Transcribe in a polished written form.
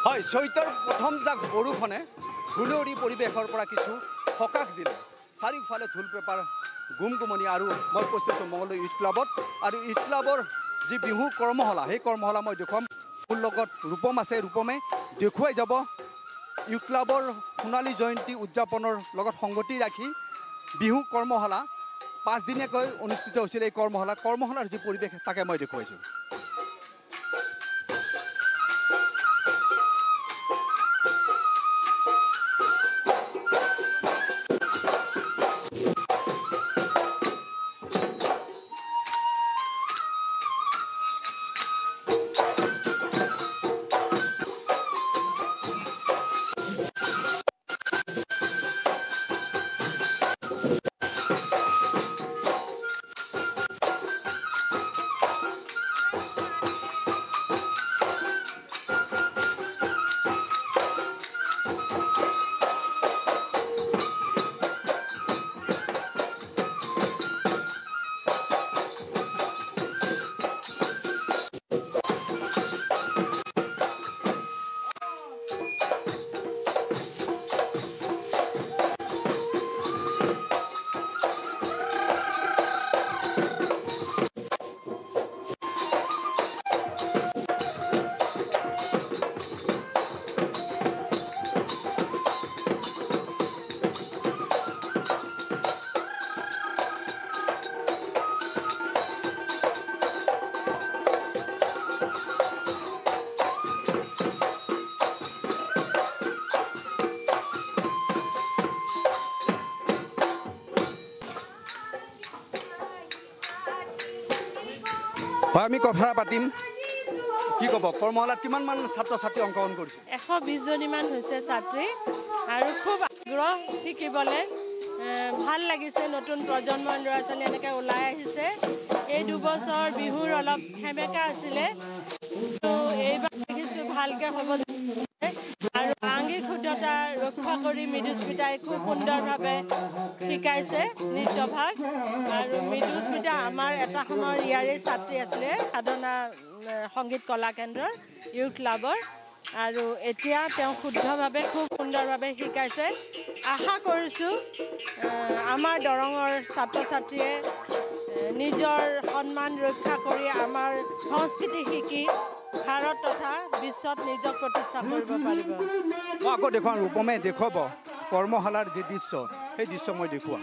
হয় চৈতৰ প্ৰথম জাক বৰষুণে ধুলৰি পৰিৱেশৰ পৰা কিছু সকাহ দিলে চাৰিওফালে ঢোল পেপাৰ গুমগুমনি আৰু মই উপস্থিত আছোঁ মঙলদৈ ইউথ ক্লাবত আৰু ইউথ ক্লাবৰ যি বিহু কৰ্মশালা সেই কৰ্মশালা মই দেখুৱাম মোৰ লগত ৰূপম আছে ৰূপমে দেখুৱাই যাব ইউথ ক্লাবৰ সোণালী জয়ন্তী উদযাপনৰ লগত সংগতি ৰাখি বিহু কৰ্মশালা 5 দিনীয়াকৈ অনুষ্ঠিত হৈছিল এই কৰ্মশালাৰ যি পৰিৱেশ তাকে মই দেখুৱাইছোঁ হয় আমি কথা পাতিম কি ক'ব কৰ্মশালাত কিমানমান ছাত্ৰ ছাত্ৰী অংশগ্ৰহণ কৰিছে 120 জনীমান হৈছে ছাত্ৰী আৰু খুব আগ্ৰহ শিকিবলৈ ভাল লাগিছে নতুন প্ৰজন্মৰ ল'ৰা ছোৱালী এনেকৈ ওলাই আহিছে এই দুবছৰ বিহুৰ অলপ হেমেকা আছিলে তো এইবাৰ দেখিছোঁ ভালকৈ হ'ব আৰু আংগিক শুদ্ধতা ৰক্ষা কৰি মৃদুস্মিতাই খুব সুন্দৰভাৱে শিকাইছে নৃত্যভাগ আৰু মৃদুস্মিতা আমাৰ এটা সময়ৰ ইয়াৰে ছাত্ৰী আছিলে সাধনা সংগীত কলা কেন্দ্ৰৰ ইউথ ক্লাবৰ আৰু এতিয়া তেওঁ শুদ্ধভাৱে খুব সুন্দৰভাৱে শিকাইছে আশা কৰিছোঁ আমাৰ দৰঙৰ ছাত্ৰ ছাত্ৰীয়ে নিজৰ সন্মান ৰক্ষা কৰি আমাৰ সংস্কৃতি শিকি ভাৰত তথা বিশ্বত নিজক প্ৰতিষ্ঠা কৰিব পাৰিব মই আকৌ দেখুৱাম ৰূপমে দেখুৱাব কৰ্মশালাৰ যি দৃশ্য সেই দৃশ্য মই দেখুৱাম